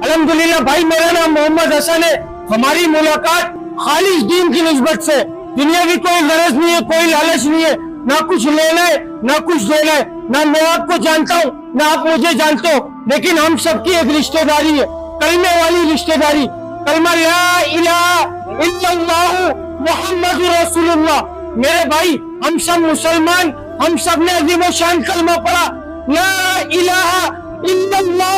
अल्हम्दुलिल्लाह भाई, मेरा नाम मोहम्मद हसन है। हमारी मुलाकात खालिस दीन की निस्बत से, दुनिया की कोई गरज नहीं है, कोई लालच नहीं है, ना कुछ लेना है ना कुछ देना है। ना मैं आपको जानता हूँ ना आप मुझे जानते हो, लेकिन हम सबकी एक रिश्तेदारी है, कलमे वाली रिश्तेदारी। कलमा ला इलाहा इल्लल्लाह मुहम्मदुर रसूलुल्लाह। मेरे भाई, हम सब मुसलमान, हम सब ने अजीम व शान कलमा पढ़ा, ला इलाहा इल्लल्लाह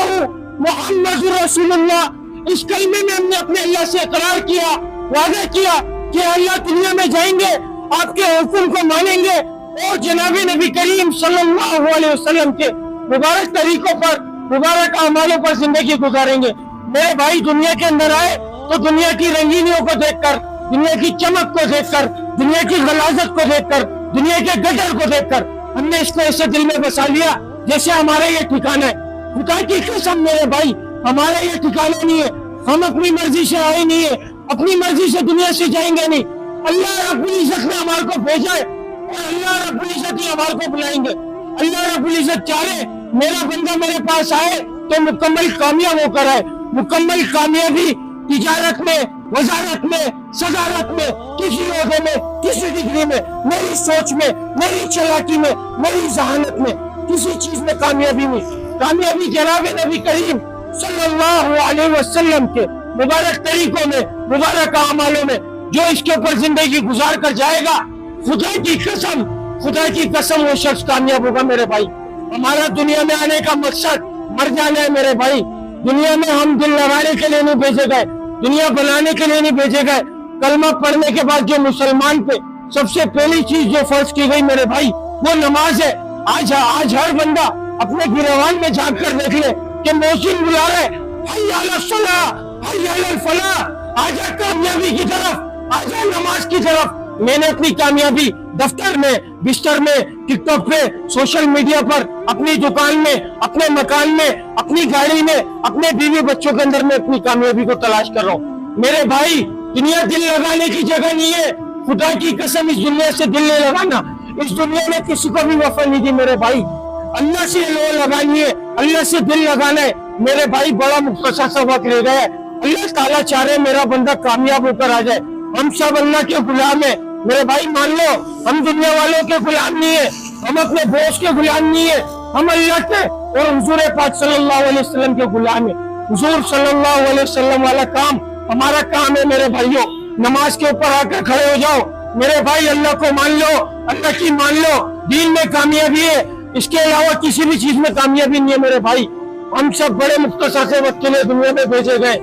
मुहम्मदुर रसूलुल्लाह। इस कलमे में हमने अपने अल्लाह से इकरार किया, वादा किया कि अल्लाह दुनिया में जाएंगे, आपके हुक्म को मानेंगे और जनाबे नबी करीम सल्लल्लाहु अलैहि वसल्लम के मुबारक तरीकों पर, मुबारक अमालों पर जिंदगी गुजारेंगे। मेरे भाई, दुनिया के अंदर आए तो दुनिया की रंगीनियों को देखकर, दुनिया की चमक को देखकर, दुनिया की गलाजत को देखकर, दुनिया के गटर को देखकर हमने इसको ऐसे दिल में बसा लिया जैसे हमारा ये ठिकाना है। खुदा की कसम मेरे भाई, हमारा ये ठिकाना नहीं है। हम अपनी मर्जी से आए नहीं है, अपनी मर्जी से दुनिया से जाएंगे नहीं। अल्लाह रब्बुल इज्जत ने हमारे को भेजा है और अल्लाह रब्बुल इज्जत ही हमारे को बुलाएंगे। अल्लाह रब्बुल इज्जत चाहे मेरा बंदा मेरे पास आए तो मुकम्मल कामयाब होकर आए। मुकम्मल कामयाबी तिजारत में, वजारत में, सदारत में, किसी ओहदे में, किसी डिग्री में, मेरी सोच में, मेरी चालाकी में, मेरी जहानत में, किसी चीज में कामयाबी नहीं। कामयाबी जनाब नबी करीम सल्लल्लाहु अलैहि वसल्लम के मुबारक तरीकों में, मुबारक अमालों में, जो इसके ऊपर जिंदगी गुजार कर जाएगा, खुदा की कसम वो शख्स कामयाब होगा मेरे भाई। हमारा दुनिया में आने का मकसद मर जाना है मेरे भाई। दुनिया में हम दिल लगाने के लिए नहीं भेजे गए, दुनिया बनाने के लिए नहीं भेजे गए। कलमा पढ़ने के बाद जो मुसलमान पे सबसे पहली चीज जो फर्ज की गई मेरे भाई, वो नमाज है। आज हर बंदा अपने गिरवान में झांक कर देख ले कि मोहसिन बुला रहे, हय्या अला सलाह, हय्या अल फलाह, आजा कामयाबी की तरफ, आजा नमाज की तरफ। मैंने अपनी कामयाबी दफ्तर में, बिस्तर में, टिकटॉक पे, सोशल मीडिया पर, अपनी दुकान में, अपने मकान में, अपनी गाड़ी में, अपने बीवी बच्चों के अंदर में अपनी कामयाबी को तलाश कर रहा हूँ मेरे भाई। दुनिया दिल लगाने की जगह नहीं है। खुदा की कसम, इस दुनिया से दिल नहीं लगाना। इस दुनिया में किसी को भी वफा नहीं दी मेरे भाई। अल्लाह से लो लगानी है, अल्लाह से दिल लगाना है मेरे भाई। बड़ा मुख्तसर सा वक्त रह गया है। अल्लाह ताला चाह रहे मेरा बंदा कामयाब होकर आ जाए। हम सब अल्लाह के गुलाम है मेरे भाई। मान लो, हम दुनिया वालों के गुलाम नहीं है, हम अपने बोझ के गुलाम नहीं है, हम अल्लाह के और हुजूर पाक सल्लल्लाहु अलैहि वसल्लम के गुलाम है। हुजूर सल्लल्लाहु अलैहि वसल्लम वाला काम हमारा काम है मेरे भाइयों। नमाज के ऊपर आकर खड़े हो जाओ मेरे भाई। अल्लाह को मान लो, अल्लाह की मान लो। दीन में कामयाबी है, इसके अलावा किसी भी चीज में कामयाबी नहीं है मेरे भाई। हम सब बड़े मुख्तसर से वक्त के लिए दुनिया में भेजे गए।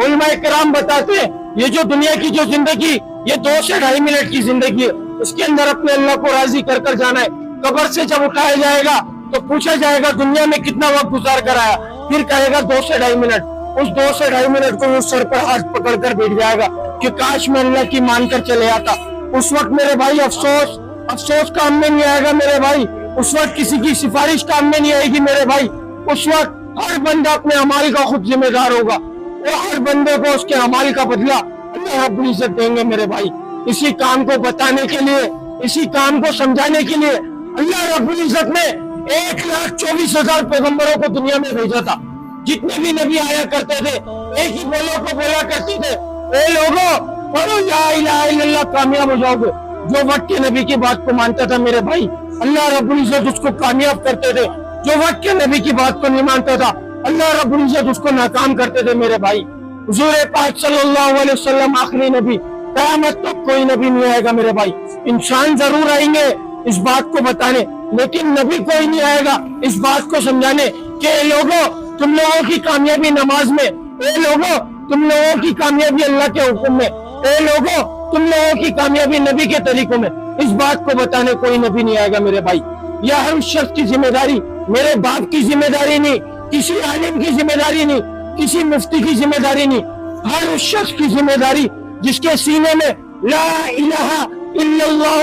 उलमाए किराम बताते हैं, ये जो दुनिया की जो जिंदगी, ये 2 से 2.5 मिनट की जिंदगी है। इसके अंदर अपने अल्लाह को राजी कर कर जाना है। कब्र से जब उठाया जाएगा तो पूछा जाएगा दुनिया में कितना वक्त गुजार कर आया, फिर कहेगा 2 से 2.5 मिनट। उस 2 से 2.5 मिनट को वो सर पर हाथ पकड़ कर बैठ जाएगा कि काश मैं अल्लाह की मानकर चले आता। उस वक्त मेरे भाई अफसोस काम में नहीं आएगा मेरे भाई। उस वक्त किसी की सिफारिश काम में नहीं आएगी मेरे भाई। उस वक्त हर बंदा अपने अमाल का खुद जिम्मेदार होगा और हर बंदे को उसके अमाल का बदला अल्लाह रब्बुल इज्जत देंगे मेरे भाई। इसी काम को बताने के लिए, इसी काम को समझाने के लिए अल्लाह रब्बुल इज्जत ने 1,24,000 पैगंबरों को दुनिया में भेजा था। जितने भी नबी आया करते थे एक ही बोला करते थे, ए लोगों पढ़ो ला इलाहा इल्लल्लाह, कामयाब हो जाओगे। जो वक्त के नबी की बात को मानता था मेरे भाई, अल्लाह रब्बुल इज्जत उसको कामयाब करते थे। जो वक्त के नबी की बात को नहीं मानता था, अल्लाह रब्बुल इज्जत उसको नाकाम करते थे मेरे भाई। हुजूर पाक सल्लल्लाहु अलैहि वसल्लम आखिरी नबी, क़यामत तक कोई नबी नहीं आएगा मेरे भाई। इंसान जरूर आएंगे इस बात को बताने, लेकिन नबी कोई नहीं आएगा इस बात को समझाने कि लोगों तुम लोगों की कामयाबी नमाज में, ए लोगों तुम लोगों की कामयाबी अल्लाह के हुक्म में, ए लोगों तुम लोगों की कामयाबी नबी के तरीकों में। इस बात को बताने कोई नबी नहीं आएगा मेरे भाई। यह हर शख्स की जिम्मेदारी, मेरे बाप की जिम्मेदारी नहीं, किसी आलिम की जिम्मेदारी नहीं, किसी मुफ्ती की जिम्मेदारी नहीं, हर उस शख्स की जिम्मेदारी जिसके सीने में ला इलाहा इल्लल्लाह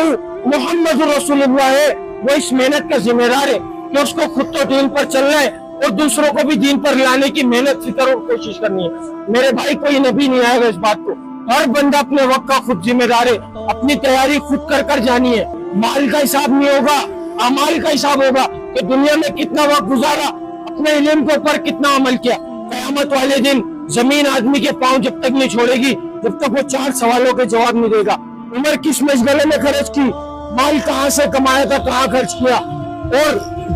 मुहम्मदुर रसूलुल्लाह है, वो इस मेहनत का जिम्मेदार है कि उसको खुद तो दीन पर चलना है और दूसरों को भी दीन पर लाने की मेहनत फिक्र और कोशिश करनी है मेरे भाई। कोई नबी नहीं आएगा इस बात को। हर बंदा अपने वक्त का खुद जिम्मेदार है, अपनी तैयारी खुद कर कर जानी है। माल का हिसाब नहीं होगा, अमाल का हिसाब होगा कि दुनिया में कितना वक्त गुजारा, अपने इल्म के ऊपर कितना अमल किया। कयामत वाले दिन जमीन आदमी के पांव जब तक नहीं छोड़ेगी, जब तक वो 4 सवालों के जवाब नहीं देगा। उम्र किस मशगले में खर्च की, माल कहाँ से कमाया था, कहाँ खर्च किया, और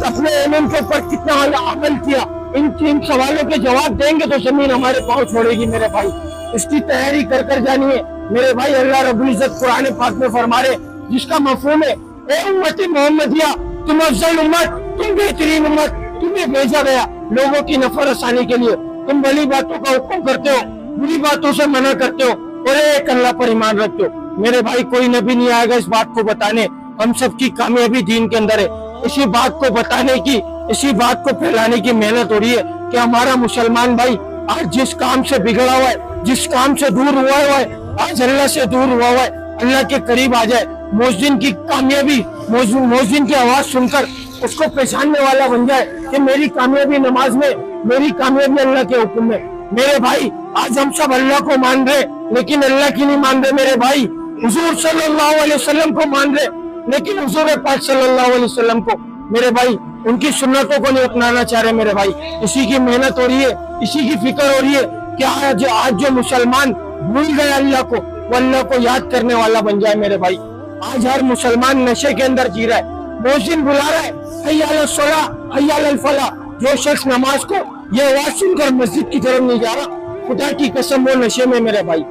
अपने इल्म के ऊपर कितना अमल किया, इन 3 सवालों के जवाब देंगे तो जमीन हमारे पांव छोड़ेगी मेरे भाई। इसकी तैयारी कर कर जानिए मेरे भाई। अल्लाह रब्बुल इज्जत कुरान पाक में फरमा रहे, जिसका मफहूम है ए उम्मती मोहम्मदिया, तुम अफजल उम्मत, तुम बेहतरीन उम्मत, तुम्हें भेजा गया लोगों की नफर आसानी के लिए। तुम भली बातों का हुक्म करते हो, बुरी बातों से मना करते हो, और एक अल्लाह पर ईमान रखते हो। मेरे भाई कोई नबी नहीं आएगा इस बात को बताने, हम सबकी कामयाबी दीन के अंदर है। इसी बात को बताने की, इसी बात को फैलाने की मेहनत हो रही है कि हमारा मुसलमान भाई आज जिस काम से बिगड़ा हुआ है, जिस काम से दूर हुआ है, आज अल्लाह से दूर हुआ है, अल्लाह के करीब आ जाए। मोहसिन की कामयाबी, मोहसिन की आवाज सुनकर उसको पहचानने वाला बन जाए कि मेरी कामयाबी नमाज में, मेरी कामयाबी अल्लाह के हुक्म में। मेरे भाई आज हम सब अल्लाह को मान रहे लेकिन अल्लाह की नहीं मान रहे मेरे भाई। हुजूर सल्लल्लाहु अलैहि वसल्लम को मान रहे लेकिन हुजूर पाक सल्लल्लाहु अलैहि वसल्लम को मेरे भाई उनकी सुन्नतों को नहीं अपनाना चाह रहे मेरे भाई। इसी की मेहनत हो रही है, इसी की फिक्र हो रही है कि आज जो मुसलमान भूल गए अल्लाह को, वो अल्लाह को याद करने वाला बन जाए मेरे भाई। आज हर मुसलमान नशे के अंदर जी रहा है, मोहसिन बुला रहा है हय्या अलल सलाह, हय्या अलल फलाह। जो शख्स नमाज को ये आवाज सुनकर मस्जिद की तरफ नहीं जा रहा, खुदा की कसम वो नशे में मेरे भाई।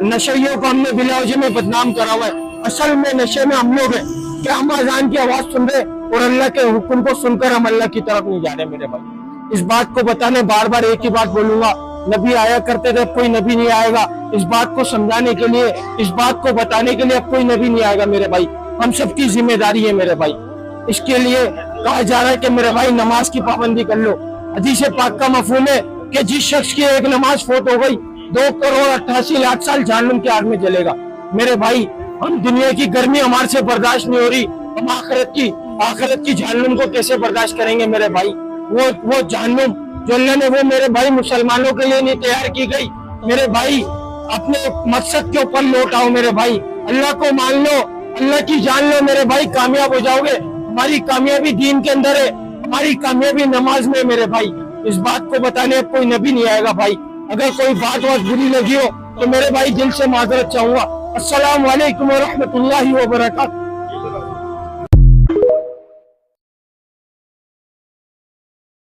नशइयों को हमने बिला वजह में बदनाम करा हुआ है, असल में नशे में हम लोग हैं कि हम अजान की आवाज सुन रहे और अल्लाह के हुक्म को सुनकर हम अल्लाह की तरफ नहीं जा रहे मेरे भाई। इस बात को बताने बार बार एक ही बात बोलूंगा, नबी आया करते थे, कोई नबी नहीं आएगा। इस बात को समझाने के लिए, इस बात को बताने के लिए अब कोई नबी नहीं आएगा मेरे भाई। हम सबकी जिम्मेदारी है मेरे भाई। इसके लिए कहा जा रहा है कि मेरे भाई नमाज की पाबंदी कर लो। हदीस पाक का मफहूम है कि जिस शख्स की एक नमाज फौत हो गई 2,88,00,000 साल जहन्नुम की आग में जलेगा। मेरे भाई हम दुनिया की गर्मी हमारे से बर्दाश्त नहीं हो रही, हम आखिरत की जहन्नुम को कैसे बर्दाश्त करेंगे मेरे भाई। वो जहन्नुम जो अल्लाह ने वो मेरे भाई मुसलमानों के लिए नहीं तैयार की गई। मेरे भाई अपने मकसद के ऊपर लौट आओ मेरे भाई, अल्लाह को मान लो, अल्लाह की जान लो मेरे भाई, कामयाब हो जाओगे। हमारी कामयाबी दीन के अंदर है, हमारी कामयाबी नमाज में मेरे भाई। इस बात को बताने अब कोई नबी नहीं आएगा भाई। अगर कोई बात बुरी लगी हो तो मेरे भाई दिल से माजरत चाहूंगा। अस्सलाम वालेकुम व रहमतुल्लाहि व बरकातहू।